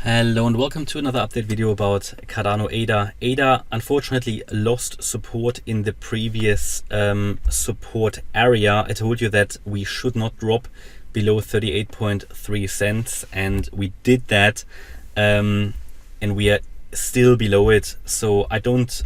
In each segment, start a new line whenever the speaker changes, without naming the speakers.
Hello and welcome to another update video about Cardano ADA. ADA unfortunately lost support in the previous support area. I told you that we should not drop below 38.3 cents, and we did that, and we are still below it. So I don't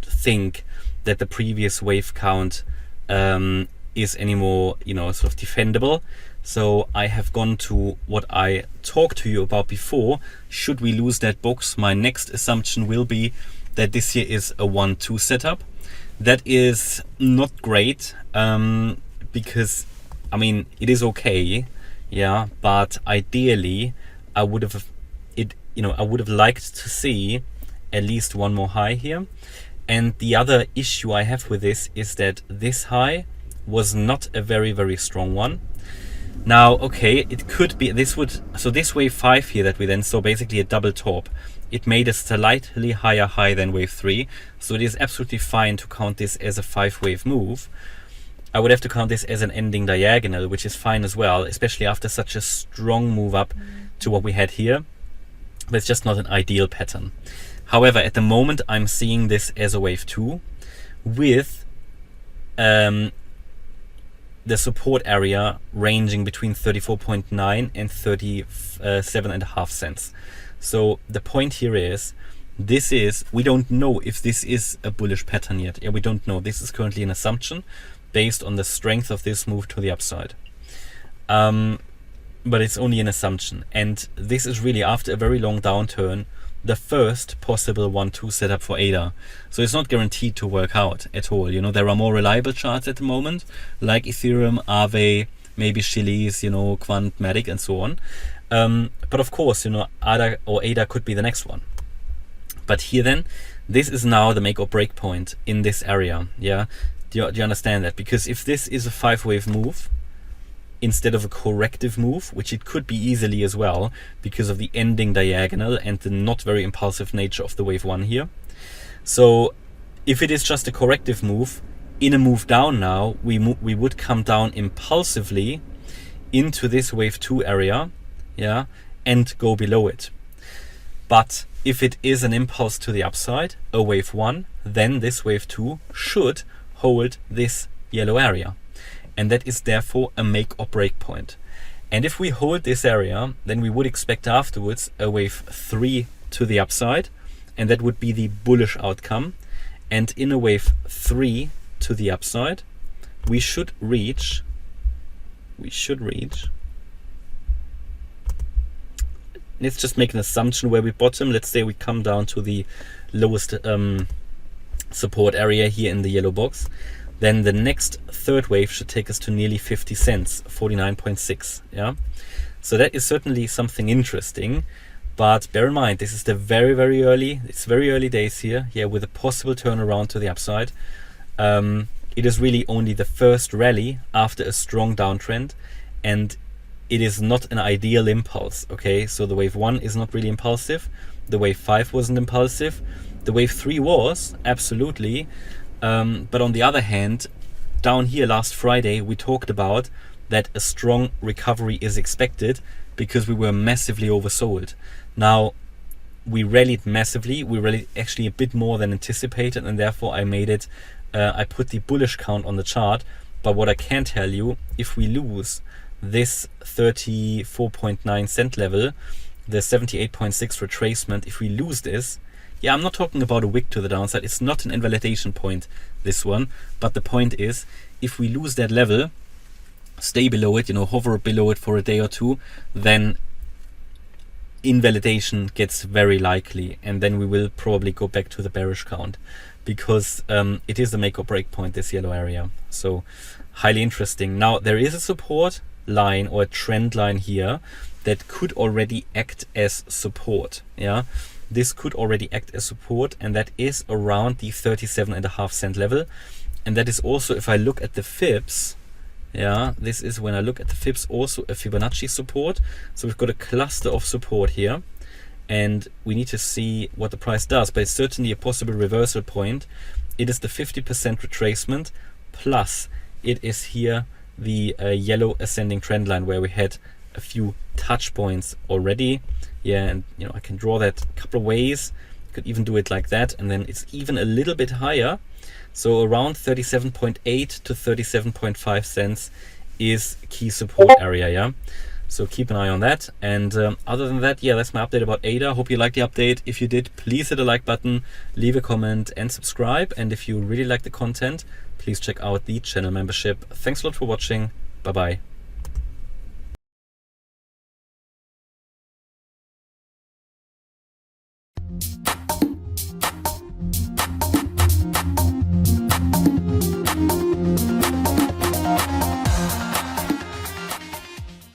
think that the previous wave count is anymore, sort of defendable. So I have gone to what I talked to you about before. Should we lose that box, my next assumption will be that this here is a 1-2 setup. That is not great, because I mean it is okay, yeah, but ideally I would have liked to see at least one more high here. And the other issue I have with this is that this high was not a very strong one. Now, okay, it could be this wave 5 here that we then saw, basically a double top, it made a slightly higher high than wave 3, so it is absolutely fine to count this as a 5-wave move. I would have to count this as an ending diagonal, which is fine as well, especially after such a strong move up to what we had here, but it's just not an ideal pattern. However, at the moment I'm seeing this as a wave 2 with the support area ranging between 34.9 and 37.5 cents. So the point here is, we don't know if this is a bullish pattern yet. Yeah, we don't know. This is currently an assumption based on the strength of this move to the upside. But it's only an assumption. And this is really, after a very long downturn, the first possible 1-2 setup for ADA. So it's not guaranteed to work out at all. There are more reliable charts at the moment, like Ethereum, Aave, maybe Chiliz, Quantmatic and so on. But of course, ADA or ADA could be the next one. But here then, this is now the make or break point in this area. Yeah, do you understand that? Because if this is a 5-wave move, instead of a corrective move, which it could be easily as well because of the ending diagonal and the not very impulsive nature of the wave 1 here. So if it is just a corrective move, in a move down now, we would come down impulsively into this wave 2 area, yeah, and go below it. But if it is an impulse to the upside, a wave 1, then this wave 2 should hold this yellow area. And that is therefore a make or break point. And if we hold this area, then we would expect afterwards a wave 3 to the upside, and that would be the bullish outcome. And in a wave 3 to the upside, we should reach, let's just make an assumption where we bottom. Let's say we come down to the lowest support area here in the yellow box. Then the next third wave should take us to nearly 50 cents, 49.6. Yeah, so that is certainly something interesting. But bear in mind, this is the very early days here. Yeah, with a possible turnaround to the upside. It is really only the first rally after a strong downtrend, and it is not an ideal impulse. Okay, so the wave 1 is not really impulsive. The wave 5 wasn't impulsive. The wave 3 was absolutely. But on the other hand, down here last Friday, we talked about that a strong recovery is expected because we were massively oversold. Now, we rallied massively. We rallied actually a bit more than anticipated, and therefore I made it, I put the bullish count on the chart. But what I can tell you, if we lose this 34.9 cent level, the 78.6 retracement, if we lose this, yeah, I'm not talking about a wick to the downside. It's not an invalidation point, this one. But the point is, if we lose that level, stay below it, hover below it for a day or two, then invalidation gets very likely. And then we will probably go back to the bearish count, because it is the make or break point, this yellow area. So highly interesting. Now, there is a support line or a trend line here that could already act as support. Yeah. This could already act as support, and that is around the 37.5 cent level. And that is also, if I look at the Fibs, yeah, this is when I look at the Fibs, also a Fibonacci support. So we've got a cluster of support here, and we need to see what the price does, but it's certainly a possible reversal point. It is the 50% retracement, plus it is here the yellow ascending trend line where we had a few touch points already. Yeah, and I can draw that a couple of ways. Could even do it like that, and then it's even a little bit higher. So around 37.8 to 37.5 cents is key support area, yeah. So keep an eye on that. And other than that, yeah, that's my update about ADA. Hope you liked the update. If you did, please hit the like button, leave a comment and subscribe. And if you really like the content, please check out the channel membership. Thanks a lot for watching. Bye bye.